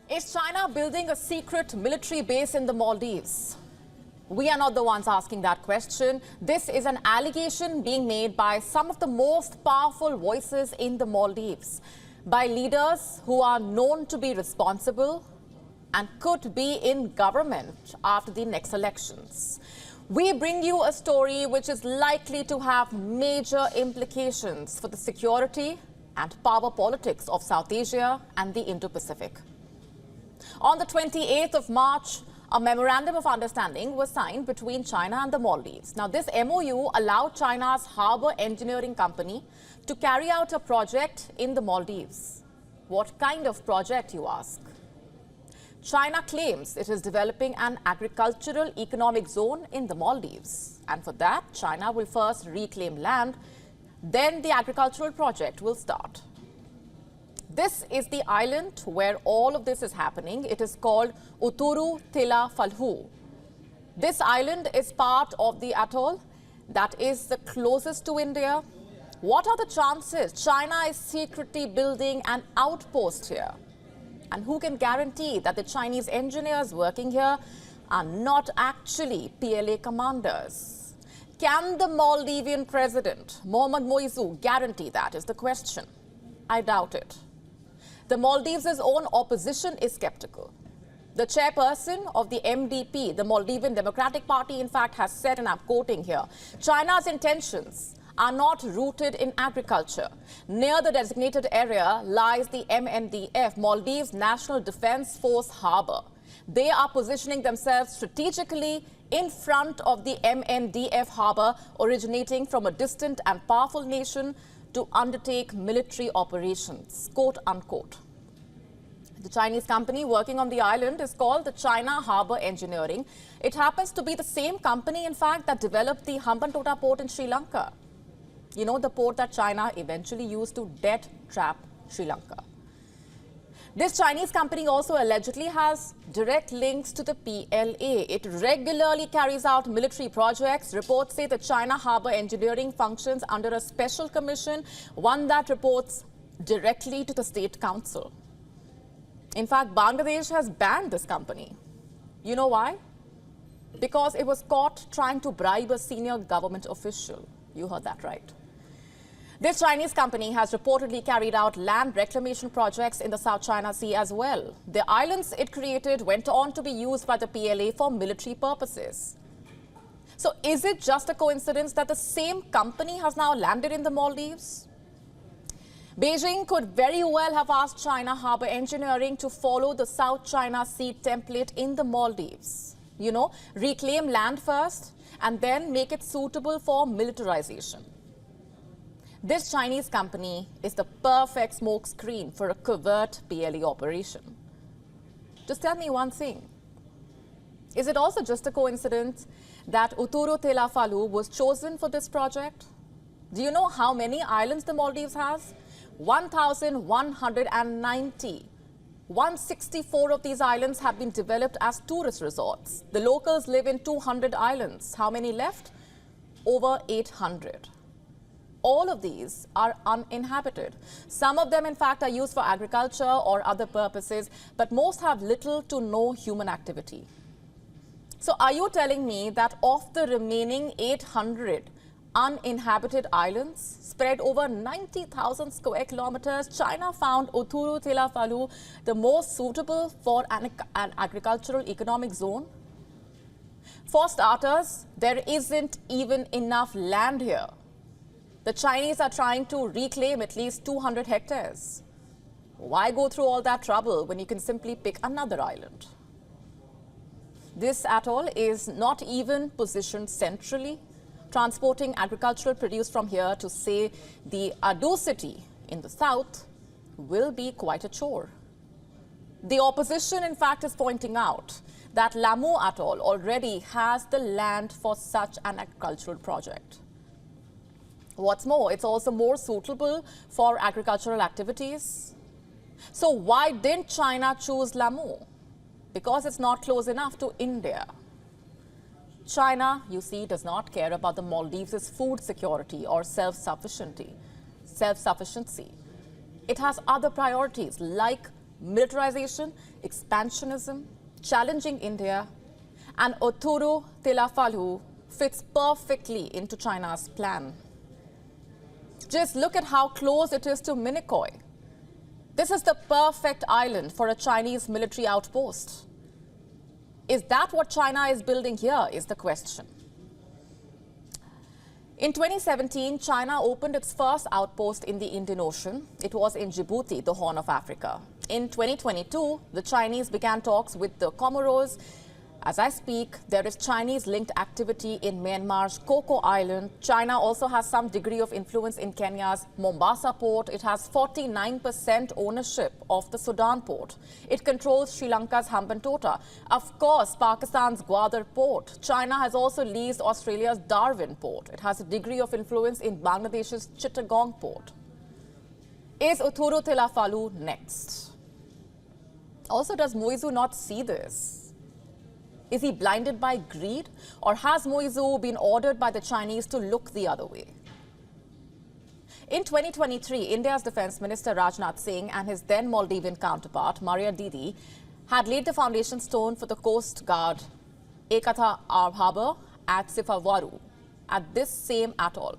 Is China building a secret military base in the Maldives? We are not the ones asking that question. This is an allegation being made by some of the most powerful voices in the Maldives, by leaders who are known to be responsible and could be in government after the next elections. We bring you a story which is likely to have major implications for the security and power politics of South Asia and the Indo-Pacific. On the 28th of March, a memorandum of understanding was signed between China and the Maldives. Now, this MOU allowed China's harbour engineering company to carry out a project in the Maldives. What kind of project, you ask? China claims it is developing an agricultural economic zone in the Maldives. And for that, China will first reclaim land, then the agricultural project will start. This is the island where all of this is happening. It is called Uthuru Thila Falhu. This island is part of the atoll that is the closest to India. What are the chances China is secretly building an outpost here? And who can guarantee that the Chinese engineers working here are not actually PLA commanders? Can the Maldivian president, Mohamed Moizu, guarantee that is the question. I doubt it. The Maldives' own opposition is skeptical. The chairperson of the MDP, the Maldivian Democratic Party, in fact, has said, and I'm quoting here, China's intentions are not rooted in agriculture. Near the designated area lies the MNDF, Maldives National Defense Force Harbour. They are positioning themselves strategically in front of the MNDF harbour, originating from a distant and powerful nation to undertake military operations, quote unquote. The Chinese company working on the island is called the China Harbour Engineering. It happens to be the same company, in fact, that developed the Hambantota port in Sri Lanka. You know, the port that China eventually used to debt trap Sri Lanka. This Chinese company also allegedly has direct links to the PLA. It regularly carries out military projects. Reports say the China Harbour Engineering functions under a special commission, one that reports directly to the State Council. In fact, Bangladesh has banned this company. You know why? Because it was caught trying to bribe a senior government official. You heard that right. This Chinese company has reportedly carried out land reclamation projects in the South China Sea as well. The islands it created went on to be used by the PLA for military purposes. So is it just a coincidence that the same company has now landed in the Maldives? Beijing could very well have asked China Harbour Engineering to follow the South China Sea template in the Maldives. You know, reclaim land first and then make it suitable for militarization. This Chinese company is the perfect smokescreen for a covert PLA operation. Just tell me one thing. Is it also just a coincidence that Uthuru Thila Falhu was chosen for this project? Do you know how many islands the Maldives has? 1,190. 164 of these islands have been developed as tourist resorts. The locals live in 200 islands. How many left? Over 800. All of these are uninhabited. Some of them, in fact, are used for agriculture or other purposes, but most have little to no human activity. So are you telling me that of the remaining 800 uninhabited islands spread over 90,000 square kilometers, China found Uthuru Thila Falhu the most suitable for an agricultural economic zone? For starters, there isn't even enough land here. The Chinese are trying to reclaim at least 200 hectares. Why go through all that trouble when you can simply pick another island? This atoll is not even positioned centrally. Transporting agricultural produce from here to, say, the Ado city in the south will be quite a chore. The opposition, in fact, is pointing out that Lamu atoll already has the land for such an agricultural project. What's more, it's also more suitable for agricultural activities. So why didn't China choose Lamu? Because it's not close enough to India. China, you see, does not care about the Maldives' food security or self-sufficiency. It has other priorities like militarization, expansionism, challenging India, and Uthuru Thila Falhu fits perfectly into China's plan. Just look at how close it is to Minicoy. This is the perfect island for a Chinese military outpost. Is that what China is building here, is the question. In 2017, China opened its first outpost in the Indian Ocean. It was in Djibouti, the Horn of Africa. In 2022, the Chinese began talks with the Comoros. As I speak, there is Chinese-linked activity in Myanmar's Coco Island. China also has some degree of influence in Kenya's Mombasa port. It has 49% ownership of the Sudan port. It controls Sri Lanka's Hambantota. Of course, Pakistan's Gwadar port. China has also leased Australia's Darwin port. It has a degree of influence in Bangladesh's Chittagong port. Is Uthuru Thila Falhu next? Also, does Moizu not see this? Is he blinded by greed, or has Moizu been ordered by the Chinese to look the other way? In 2023, India's Defence Minister Rajnath Singh and his then Maldivian counterpart, Maria Didi, had laid the foundation stone for the Coast Guard Ekatha Harbour at Sifavaru, at this same atoll,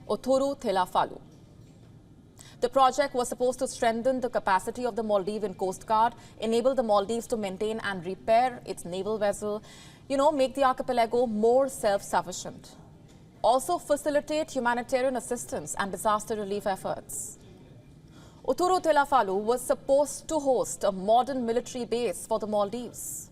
Uthuru Thila Falhu. The project was supposed to strengthen the capacity of the Maldivian Coast Guard, enable the Maldives to maintain and repair its naval vessel, make the archipelago more self-sufficient. Also facilitate humanitarian assistance and disaster relief efforts. Uthuru Thila Falhu was supposed to host a modern military base for the Maldives.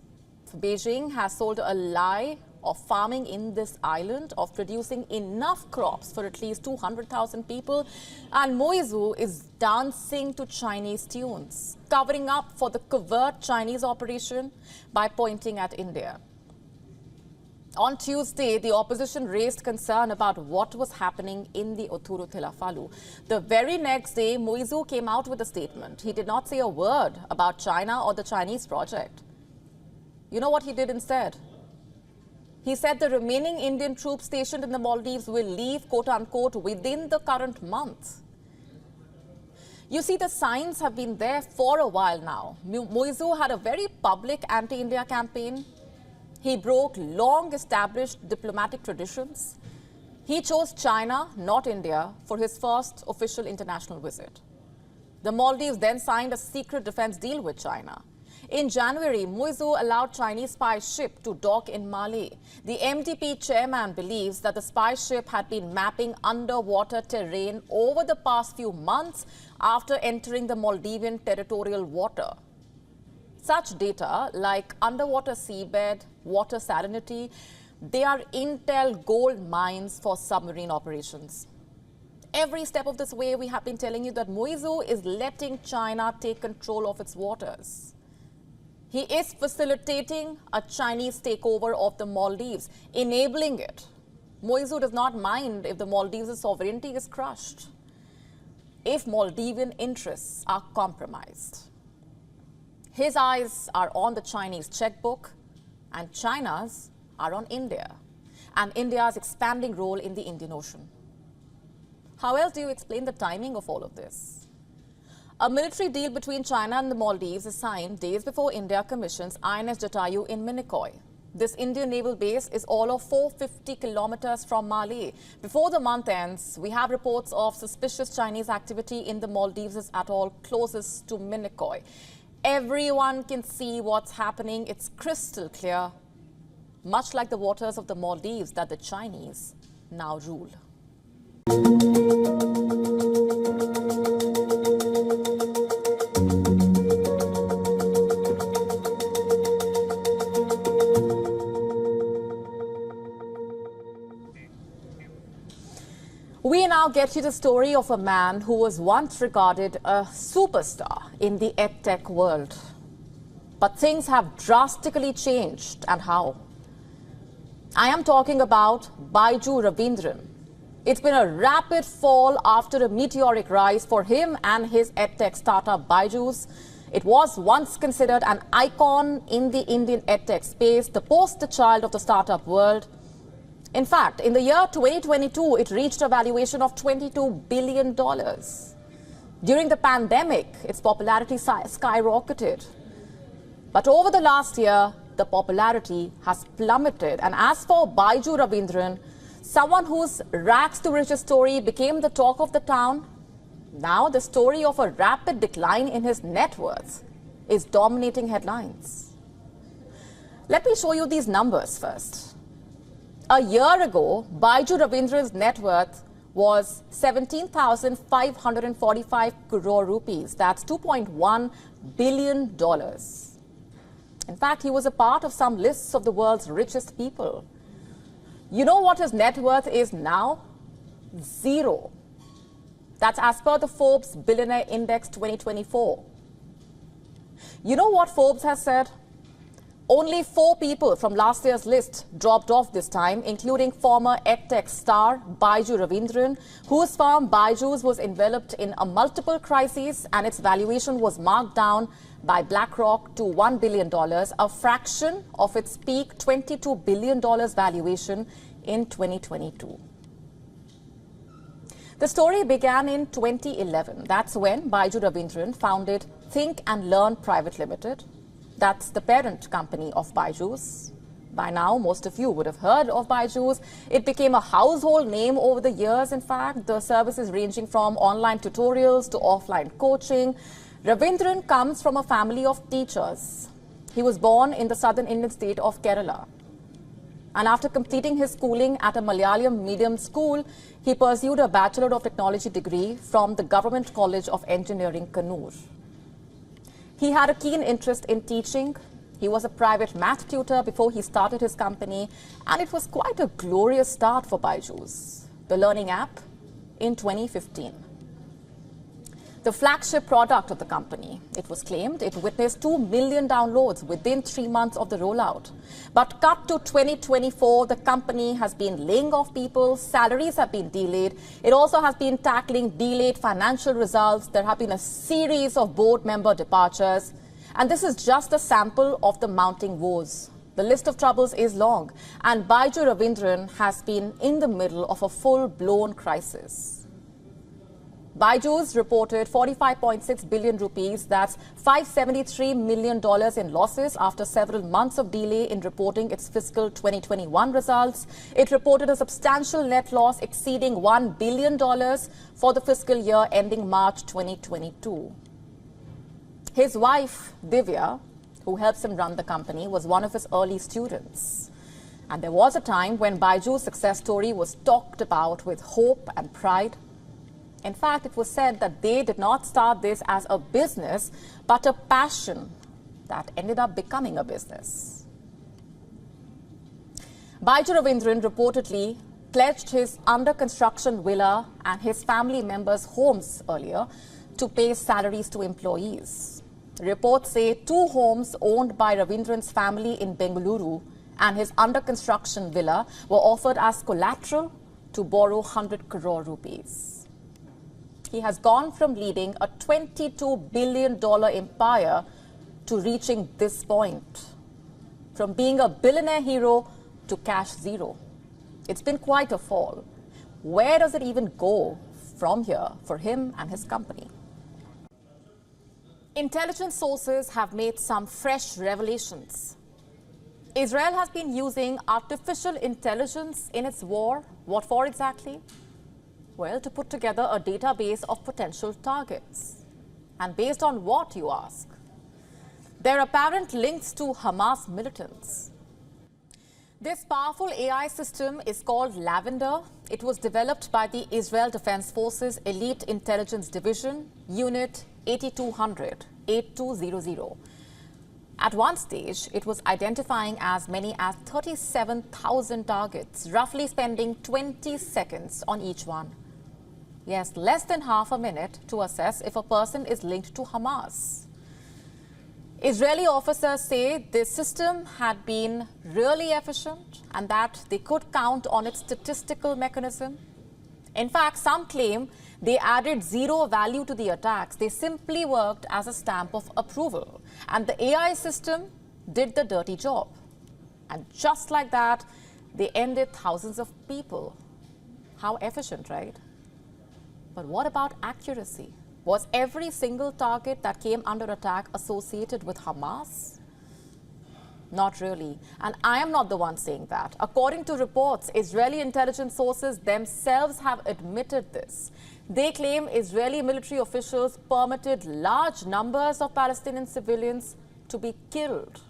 Beijing has sold a lie of farming in this island, of producing enough crops for at least 200,000 people, and Moizu is dancing to Chinese tunes, covering up for the covert Chinese operation by pointing at India. On Tuesday, the opposition raised concern about what was happening in the Uthuru Thila Falhu. The very next day, Moizu came out with a statement. He did not say a word about China or the Chinese project. You know what he did instead? He said the remaining Indian troops stationed in the Maldives will leave, quote-unquote, within the current month. You see, the signs have been there for a while now. Moizu had a very public anti-India campaign. He broke long-established diplomatic traditions. He chose China, not India, for his first official international visit. The Maldives then signed a secret defense deal with China. In January, Moizu allowed Chinese spy ship to dock in Mali. The MDP chairman believes that the spy ship had been mapping underwater terrain over the past few months after entering the Maldivian territorial water. Such data, like underwater seabed, water salinity, they are intel gold mines for submarine operations. Every step of this way, we have been telling you that Moizu is letting China take control of its waters. He is facilitating a Chinese takeover of the Maldives, enabling it. Moizu does not mind if the Maldives' sovereignty is crushed, if Maldivian interests are compromised. His eyes are on the Chinese checkbook, and China's are on India, and India's expanding role in the Indian Ocean. How else do you explain the timing of all of this? A military deal between China and the Maldives is signed days before India commissions INS Jatayu in Minicoy. This Indian naval base is all of 450 kilometers from Mali. Before the month ends, we have reports of suspicious Chinese activity in the Maldives' atoll closest to Minicoy. Everyone can see what's happening. It's crystal clear, much like the waters of the Maldives that the Chinese now rule. We now get you the story of a man who was once regarded a superstar in the edtech world. But things have drastically changed, and how? I am talking about Baiju Ravindran. It's been a rapid fall after a meteoric rise for him and his edtech startup Baiju's. It was once considered an icon in the Indian edtech space, the poster child of the startup world. In fact, in the year 2022, it reached a valuation of $22 billion. During the pandemic, its popularity skyrocketed. But over the last year, the popularity has plummeted. And as for Baiju Ravindran, someone whose rags to riches story became the talk of the town, now the story of a rapid decline in his net worth is dominating headlines. Let me show you these numbers first. A year ago, Baiju Ravindran's net worth was 17,545 crore rupees. That's $2.1 billion. In fact, he was a part of some lists of the world's richest people. You know what his net worth is now? Zero. That's as per the Forbes Billionaire Index 2024. You know what Forbes has said? Only 4 people from last year's list dropped off this time, including former EdTech star Baiju Ravindran, whose firm Baiju's was enveloped in a multiple crises and its valuation was marked down by BlackRock to $1 billion, a fraction of its peak $22 billion valuation in 2022. The story began in 2011. That's when Baiju Ravindran founded Think and Learn Private Limited. That's the parent company of Baiju's. By now, most of you would have heard of Baiju's. It became a household name over the years, in fact. The services ranging from online tutorials to offline coaching. Ravindran comes from a family of teachers. He was born in the southern Indian state of Kerala. And after completing his schooling at a Malayalam medium school, he pursued a Bachelor of Technology degree from the Government College of Engineering, Kannur. He had a keen interest in teaching. He was a private math tutor before he started his company, and it was quite a glorious start for Baiju's, the learning app, in 2015. The flagship product of the company, it was claimed it witnessed 2 million downloads within 3 months of the rollout. But cut to 2024, the company has been laying off people, salaries have been delayed. It also has been tackling delayed financial results. There have been a series of board member departures. And this is just a sample of the mounting woes. The list of troubles is long, and Baiju Ravindran has been in the middle of a full-blown crisis. Baiju's reported 45.6 billion rupees, that's $573 million in losses after several months of delay in reporting its fiscal 2021 results. It reported a substantial net loss exceeding $1 billion for the fiscal year ending March 2022. His wife, Divya, who helps him run the company, was one of his early students. And there was a time when Baiju's success story was talked about with hope and pride. In fact, it was said that they did not start this as a business, but a passion that ended up becoming a business. Baiju Ravindran reportedly pledged his under-construction villa and his family members' homes earlier to pay salaries to employees. Reports say 2 homes owned by Ravindran's family in Bengaluru and his under-construction villa were offered as collateral to borrow 100 crore rupees. He has gone from leading a $22 billion empire to reaching this point, from being a billionaire hero to cash zero. It's been quite a fall. Where does it even go from here for him and his company? Intelligence sources have made some fresh revelations. Israel has been using artificial intelligence in its war. What for exactly? Well, to put together a database of potential targets. And based on what, you ask? Their apparent links to Hamas militants. This powerful AI system is called Lavender. It was developed by the Israel Defense Forces Elite Intelligence Division, Unit 8200. At one stage, it was identifying as many as 37,000 targets, roughly spending 20 seconds on each one. Yes, less than half a minute to assess if a person is linked to Hamas. Israeli officers say this system had been really efficient and that they could count on its statistical mechanism. In fact, some claim they added zero value to the attacks. They simply worked as a stamp of approval. And the AI system did the dirty job. And just like that, they ended thousands of people. How efficient, right? But what about accuracy? Was every single target that came under attack associated with Hamas? Not really. And I am not the one saying that. According to reports, Israeli intelligence sources themselves have admitted this. They claim Israeli military officials permitted large numbers of Palestinian civilians to be killed,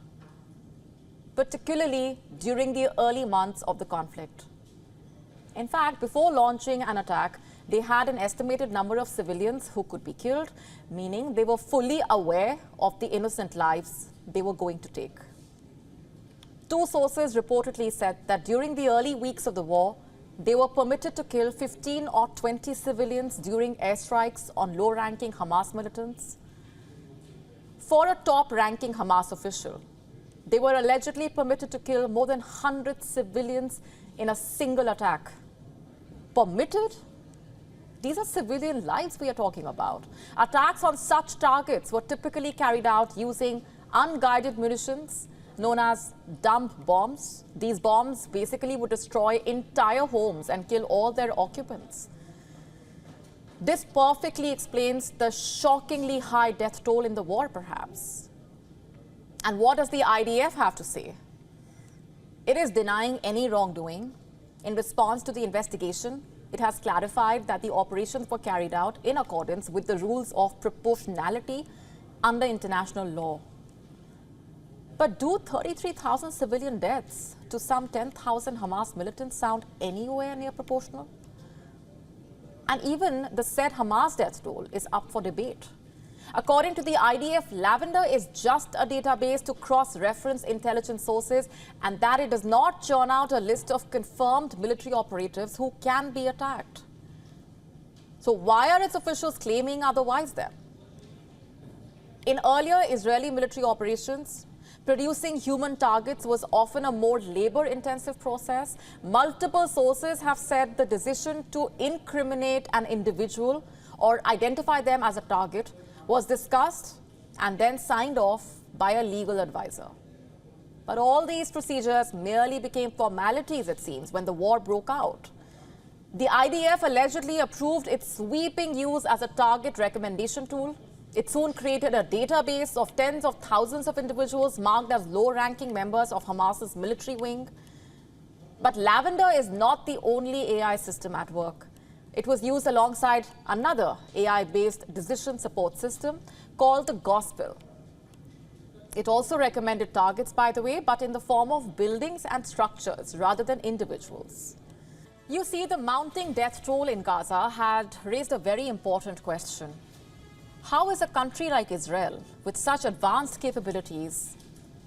particularly during the early months of the conflict. In fact, before launching an attack, they had an estimated number of civilians who could be killed, meaning they were fully aware of the innocent lives they were going to take. Two sources reportedly said that during the early weeks of the war, they were permitted to kill 15 or 20 civilians during airstrikes on low-ranking Hamas militants. For a top-ranking Hamas official, they were allegedly permitted to kill more than 100 civilians in a single attack. Permitted? These are civilian lives we are talking about. Attacks on such targets were typically carried out using unguided munitions known as dump bombs. These bombs basically would destroy entire homes and kill all their occupants. This perfectly explains the shockingly high death toll in the war, perhaps. And what does the IDF have to say? It is denying any wrongdoing. In response to the investigation, it has clarified that the operations were carried out in accordance with the rules of proportionality under international law. But do 33,000 civilian deaths to some 10,000 Hamas militants sound anywhere near proportional? And even the said Hamas death toll is up for debate. According to the IDF, Lavender is just a database to cross-reference intelligence sources, and that it does not churn out a list of confirmed military operatives who can be attacked. So why are its officials claiming otherwise then? In earlier Israeli military operations, producing human targets was often a more labor-intensive process. Multiple sources have said the decision to incriminate an individual or identify them as a target was discussed and then signed off by a legal advisor. But all these procedures merely became formalities, it seems, when the war broke out. The IDF allegedly approved its sweeping use as a target recommendation tool. It soon created a database of tens of thousands of individuals marked as low-ranking members of Hamas's military wing. But Lavender is not the only AI system at work. It was used alongside another AI-based decision support system called the Gospel. It also recommended targets, by the way, but in the form of buildings and structures rather than individuals. You see, the mounting death toll in Gaza had raised a very important question. How is a country like Israel, with such advanced capabilities,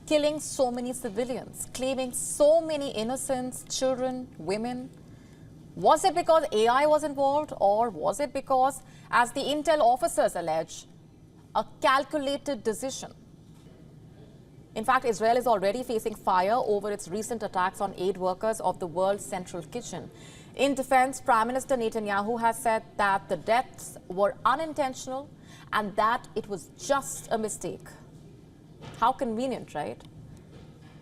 killing so many civilians, claiming so many innocents, children, women? Was it because AI was involved, or was it because, as the intel officers allege, a calculated decision? In fact, Israel is already facing fire over its recent attacks on aid workers of the World Central Kitchen. In defense, Prime Minister Netanyahu has said that the deaths were unintentional and that it was just a mistake. How convenient, right?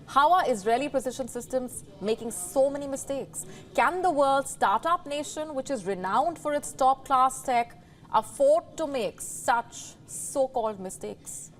How are Israeli precision systems making so many mistakes? Can the world's startup nation, which is renowned for its top-class tech, afford to make such so-called mistakes?